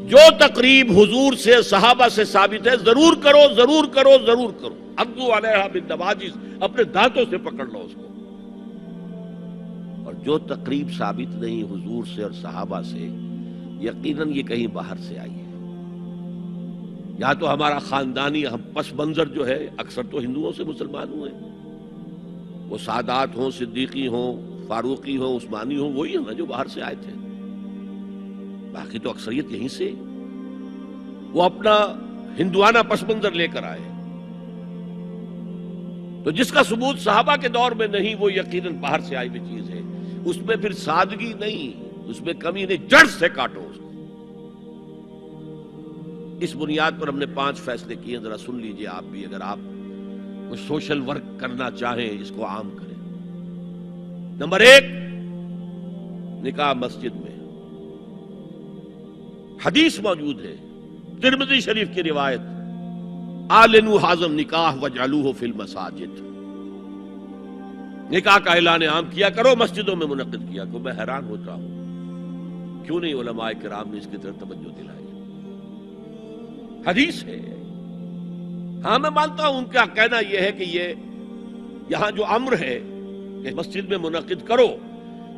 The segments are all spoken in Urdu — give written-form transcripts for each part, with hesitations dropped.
جو تقریب حضور سے صحابہ سے ثابت ہے ضرور کرو ضرور کرو ضرور کرو. عضو علیہا بالنواجذ، اپنے دانتوں سے پکڑ لو اس کو. اور جو تقریب ثابت نہیں حضور سے اور صحابہ سے، یقیناً یہ کہیں باہر سے آئی ہے. یا تو ہمارا خاندانی پس منظر جو ہے، اکثر تو ہندوؤں سے مسلمان ہوئے، وہ سادات ہوں، صدیقی ہوں، فاروقی ہوں، عثمانی ہوں، وہی ہیں جو باہر سے آئے تھے. باقی تو اکثریت یہیں سے، وہ اپنا ہندوانہ پس منظر لے کر آئے. تو جس کا ثبوت صحابہ کے دور میں نہیں، وہ یقیناً باہر سے آئی ہوئی چیز ہے. اس میں پھر سادگی نہیں، اس میں کمی نہیں، جڑ سے کاٹو اس کو. اس بنیاد پر ہم نے 5 فیصلے کیے، ذرا سن لیجئے آپ بھی. اگر آپ کوئی سوشل ورک کرنا چاہیں اس کو عام کریں. نمبر 1، نکاح مسجد میں. حدیث موجود ہے، ترمذی شریف کی روایت، اعلنوا حاذا النکاح واجعلوہ فی المساجد. نکاح کا اعلان عام کیا کرو، مسجدوں میں منعقد کیا کرو. میں حیران ہوتا ہوں کیوں نہیں علماء کرام نے اس کی طرف توجہ دلائی. حدیث ہے. ہاں میں مانتا ہوں ان کا کہنا یہ ہے کہ یہ یہاں جو امر ہے کہ مسجد میں منعقد کرو،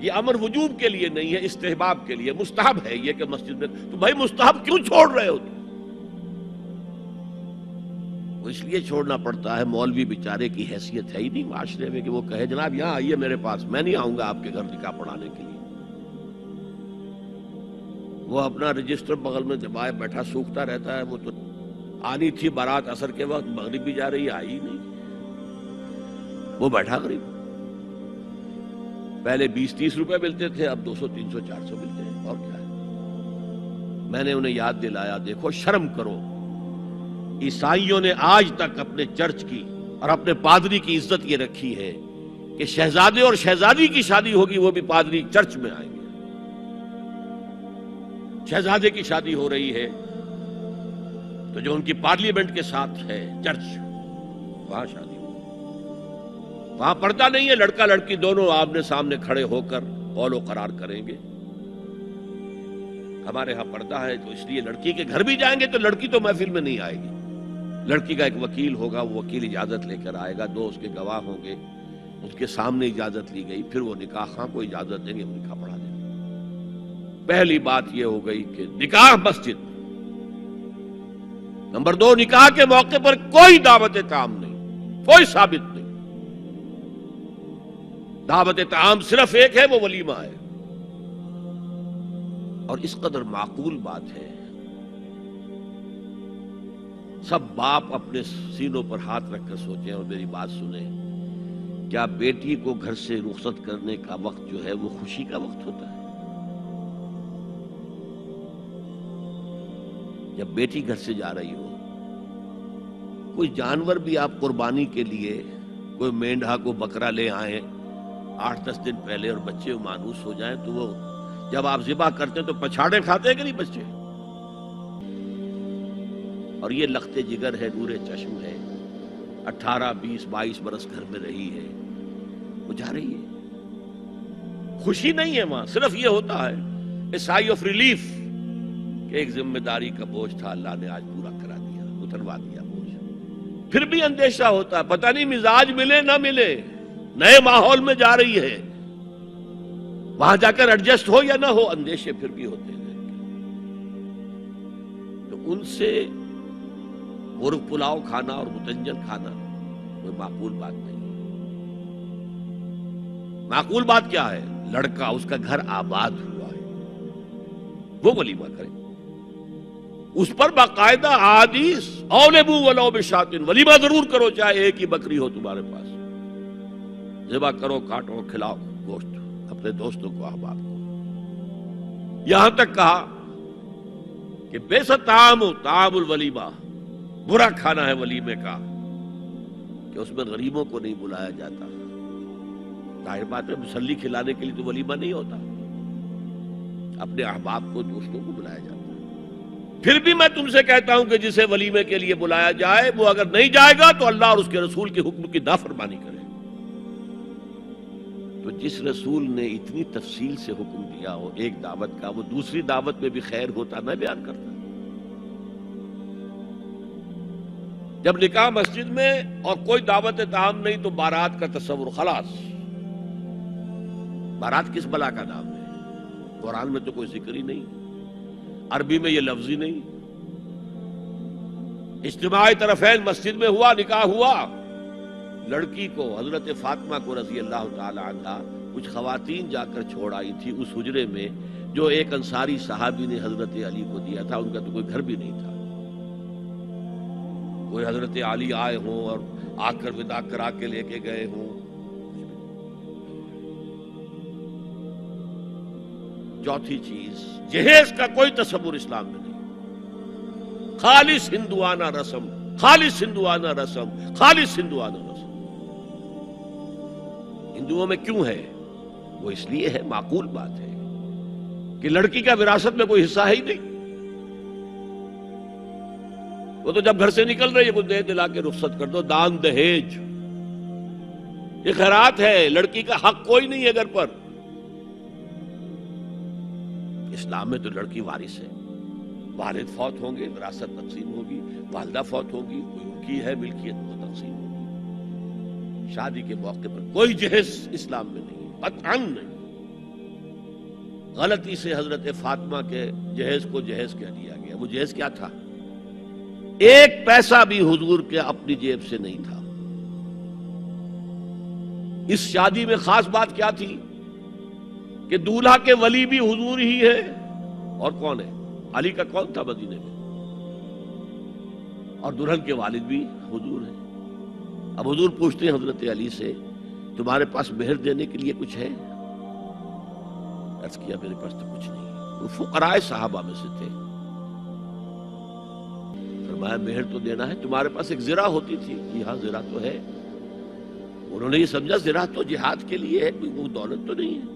یہ امر وجوب کے لیے نہیں ہے، استحباب کے لیے. مستحب ہے یہ کہ مسجد میں. تو بھائی مستحب کیوں چھوڑ رہے ہو؟ وہ اس لیے چھوڑنا پڑتا ہے، مولوی بیچارے کی حیثیت ہے ہی نہیں معاشرے میں کہ وہ کہے جناب یہاں آئیے میرے پاس، میں نہیں آؤں گا آپ کے گھر نکاح پڑھانے کے لیے. وہ اپنا رجسٹر بغل میں دبائے بیٹھا سوکھتا رہتا ہے. وہ تو آنی تھی بارات عصر کے وقت، مغرب بھی جا رہی ہے، آئی ہی نہیں. وہ بیٹھا قریب. پہلے 20-30 روپے ملتے تھے، اب 200 300 400 ملتے ہیں. اور کیا ہے؟ میں نے انہیں یاد دلایا دیکھو شرم کرو. عیسائیوں نے آج تک اپنے چرچ کی اور اپنے پادری کی عزت یہ رکھی ہے کہ شہزادے اور شہزادی کی شادی ہوگی وہ بھی پادری چرچ میں آئیں گے. شہزادے کی شادی ہو رہی ہے تو جو ان کی پارلیمنٹ کے ساتھ ہے چرچ، وہاں شادی ہو. وہاں پردہ نہیں ہے، لڑکا لڑکی دونوں آمنے سامنے کھڑے ہو کر قول و قرار کریں گے. ہمارے ہاں پردہ ہے تو اس لیے لڑکی کے گھر بھی جائیں گے تو لڑکی تو محفل میں نہیں آئے گی. لڑکی کا ایک وکیل ہوگا، وہ وکیل اجازت لے کر آئے گا، 2 اس کے گواہ ہوں گے، اس کے سامنے اجازت لی گئی، پھر وہ نکاح خواہ کو اجازت دیں گے، نکاح پڑھا دیں گے. پہلی بات یہ ہو گئی کہ نکاح مسجد. نمبر 2، نکاح کے موقع پر کوئی دعوت طعام نہیں، کوئی ثابت نہیں. دعوت طعام صرف ایک ہے، وہ ولیمہ ہے. اور اس قدر معقول بات ہے، سب باپ اپنے سینوں پر ہاتھ رکھ کر سوچیں اور میری بات سنیں. کیا بیٹی کو گھر سے رخصت کرنے کا وقت جو ہے وہ خوشی کا وقت ہوتا ہے؟ جب بیٹی گھر سے جا رہی ہو، کوئی جانور بھی آپ قربانی کے لیے، کوئی مینڈھا کو بکرا لے آئیں 8-10 دن پہلے اور بچے مانوس ہو جائیں تو وہ جب آپ ذبح کرتے ہیں تو پچھاڑے کھاتے ہیں کہ نہیں بچے؟ اور یہ لخت جگر ہے، نور چشم ہے، 18 20 22 برس گھر میں رہی ہے، وہ جا رہی ہے. خوشی نہیں ہے وہاں، صرف یہ ہوتا ہے اے سائی آف ریلیف کہ ایک ذمہ داری کا بوجھ تھا، اللہ نے آج پورا کرا دیا، اتروا دیا بوجھ. پھر بھی اندیشہ ہوتا ہے، پتہ نہیں مزاج ملے نہ ملے، نئے ماحول میں جا رہی ہے، وہاں جا کر ایڈجسٹ ہو یا نہ ہو، اندیشے پھر بھی ہوتے ہیں. تو ان سے مرغ پلاؤ کھانا اور متنجن کھانا کوئی معقول بات نہیں. معقول بات کیا ہے؟ لڑکا، اس کا گھر آباد ہوا ہے، وہ ولیمہ کرے. اس پر باقاعدہ حدیث اولبو ولو بشاۃ، ولیمہ ضرور کرو چاہے ایک ہی بکری ہو تمہارے پاس. ذبح کرو، کاٹو، کھلاؤ گوشت اپنے دوستوں کو، احباب کو. یہاں تک کہا کہ بیست طعام الولیمہ، برا کھانا ہے ولیمے کا کہ اس میں غریبوں کو نہیں بلایا جاتا. ظاہر بات ہے مسلی کھلانے کے لیے تو ولیمہ نہیں ہوتا، اپنے احباب کو، دوستوں کو بلایا جاتا. پھر بھی میں تم سے کہتا ہوں کہ جسے ولیمے کے لیے بلایا جائے وہ اگر نہیں جائے گا تو اللہ اور اس کے رسول کے حکم کی نافرمانی کرے. تو جس رسول نے اتنی تفصیل سے حکم دیا ہو ایک دعوت کا، وہ دوسری دعوت میں بھی خیر ہوتا نہ بیان کرتا. جب نکاح مسجد میں اور کوئی دعوت تعام نہیں تو بارات کا تصور خلاص. بارات کس بلا کا نام ہے؟ قرآن میں تو کوئی ذکر ہی نہیں، عربی میں یہ لفظ ہی نہیں. اجتماعی طرفین مسجد میں ہوا، نکاح ہوا. لڑکی کو، حضرت فاطمہ کو رضی اللہ تعالی عنہا، کچھ خواتین جا کر چھوڑ آئی تھی اس حجرے میں جو ایک انصاری صحابی نے حضرت علی کو دیا تھا. ان کا تو کوئی گھر بھی نہیں تھا. کوئی حضرت علی آئے ہوں اور آ کر ودا کرا کے لے کے گئے ہوں. چوتھی چیز، جہیز کا کوئی تصور اسلام میں نہیں. خالص ہندوانہ رسم، خالص ہندوانہ رسم، خالص ہندوانہ رسم. ہندوؤں میں کیوں ہے؟ وہ اس لیے ہے، معقول بات ہے کہ لڑکی کا وراثت میں کوئی حصہ ہے ہی نہیں. وہ تو جب گھر سے نکل رہی ہے کچھ دے دلا کے رخصت کر دو. دان دہیج یہ خیرات ہے، لڑکی کا حق کوئی نہیں ہے گھر پر. اسلام میں تو لڑکی وارث ہے. والد فوت ہوں گے، وراثت تقسیم ہوگی. والدہ فوت ہوگی، کوئی ان کی ہے ملکیت، وہ تقسیم ہوگی. شادی کے موقع پر کوئی جہیز اسلام میں نہیں، قطعاً نہیں. غلطی سے حضرت فاطمہ کے جہیز کو جہیز کہہ دیا گیا. وہ جہیز کیا تھا؟ ایک پیسہ بھی حضور کے اپنی جیب سے نہیں تھا. اس شادی میں خاص بات کیا تھی کہ دولہا کے ولی بھی حضور ہی ہے. اور کون ہے؟ علی کا کون تھا مدینے میں؟ اور دلہن کے والد بھی حضور ہیں. اب حضور پوچھتے ہیں حضرت علی سے، تمہارے پاس مہر دینے کے لیے کچھ ہے؟ عرض کیا میرے پاس تو کچھ نہیں. وہ فقراء صحابہ میں سے تھے. فرمایا مہر تو دینا ہے. تمہارے پاس ایک زرہ ہوتی تھی؟ جی ہاں زرہ تو ہے. انہوں نے یہ سمجھا زرہ تو جہاد کے لیے ہے، کوئی وہ دولت تو نہیں ہے.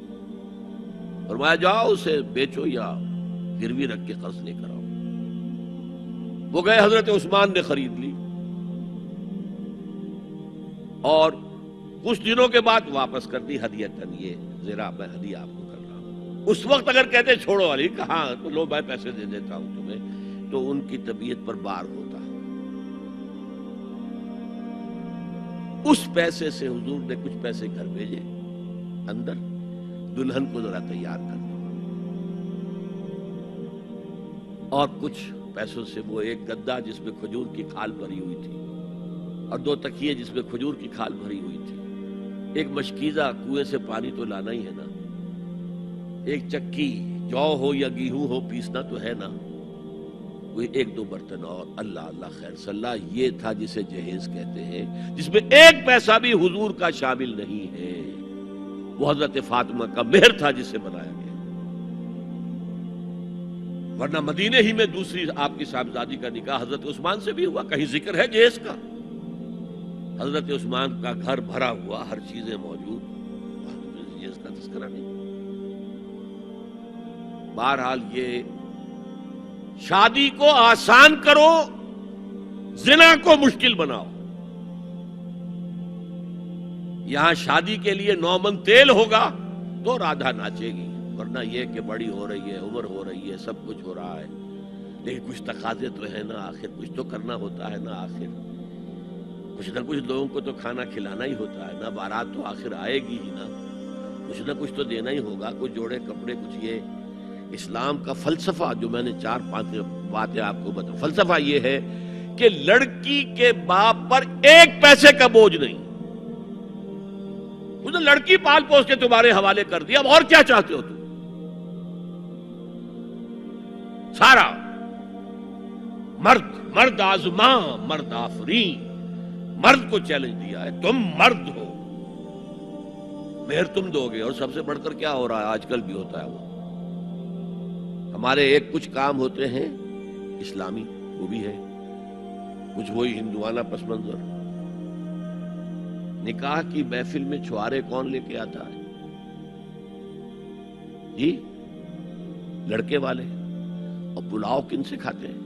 فرمایا جاؤ اسے بیچو یا گروی رکھ کے قرض لے کر آؤ. وہ گئے، حضرت عثمان نے خرید لی اور کچھ دنوں کے بعد واپس کر دی ہدیتاً. یہ زرہ میں ہدیہ آپ کو کر رہا ہوں. اس وقت اگر کہتے چھوڑو علی، کہاں تو لو میں پیسے دے دیتا ہوں تمہیں، تو ان کی طبیعت پر بار ہوتا. اس پیسے سے حضور نے کچھ پیسے گھر بھیجے اندر، دلہن کو ذرا تیار کر دو. اور کچھ پیسوں سے وہ ایک گدا جس میں کھجور کی کھال بھری ہوئی تھی اور 2 تکیے جس میں کھجور کی کھال بھری ہوئی تھی. ایک مشکیزہ، کنویں سے پانی تو لانا ہی ہے نا. ایک چکی، جو ہو یا گیہوں ہو پیسنا تو ہے نا. کوئی 1-2 برتن اور. اللہ اللہ خیر صلاح. یہ تھا جسے جہیز کہتے ہیں، جس میں ایک پیسہ بھی حضور کا شامل نہیں ہے. وہ حضرت فاطمہ کا مہر تھا جسے بنایا گیا. ورنہ مدینے ہی میں دوسری آپ کی صاحبزادی کا نکاح حضرت عثمان سے بھی ہوا. کہیں ذکر ہے جہیز کا؟ حضرت عثمان کا گھر بھرا ہوا، ہر چیزیں موجود، جہیز کا تذکرہ نہیں. بہرحال یہ شادی کو آسان کرو، زنا کو مشکل بناؤ. یہاں شادی کے لیے 9 من تیل ہوگا تو رادھا ناچے گی. ورنہ یہ کہ بڑی ہو رہی ہے، عمر ہو رہی ہے، سب کچھ ہو رہا ہے، لیکن کچھ تقاضے تو ہے نا. آخر کچھ تو کرنا ہوتا ہے نا. آخر کچھ نہ کچھ لوگوں کو تو کھانا کھلانا ہی ہوتا ہے نا. بارات تو آخر آئے گی ہی نا. کچھ نہ کچھ تو دینا ہی ہوگا. کچھ جوڑے کپڑے، کچھ. یہ اسلام کا فلسفہ جو میں نے 4-5 باتیں آپ کو بتا. فلسفہ یہ ہے کہ لڑکی کے باپ پر ایک پیسے کا بوجھ نہیں. اس نے لڑکی پال پوس کے تمہارے حوالے کر دیا. اب اور کیا چاہتے ہو تم؟ سارا مرد آزماں، مرد آفرین. مرد کو چیلنج دیا ہے، تم مرد ہو، مہر تم دو گے. اور سب سے بڑھ کر کیا ہو رہا ہے آج کل بھی ہوتا ہے، وہ ہمارے ایک کچھ کام ہوتے ہیں اسلامی، وہ بھی ہے. کچھ وہی ہندوانہ پس منظر. نکاح کی محفل میں چھوارے کون لے کے آتا ہے؟ جی لڑکے والے. اور پلاؤ کن سے کھاتے ہیں؟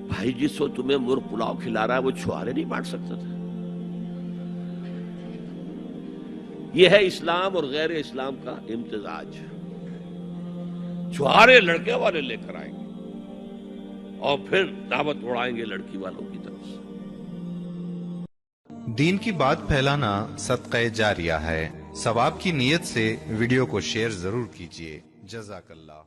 بھائی جس کو تمہیں مرغ پلاؤ کھلا رہا ہے وہ چھوارے نہیں بانٹ سکتا تھا. یہ ہے اسلام اور غیر اسلام کا امتزاج. چھوارے لڑکے والے لے کر آئیں گے اور پھر دعوت اڑائیں گے لڑکی والوں کی طرف سے. دین کی بات پھیلانا صدقہ جاریہ ہے. ثواب کی نیت سے ویڈیو کو شیئر ضرور کیجیے. جزاک اللہ.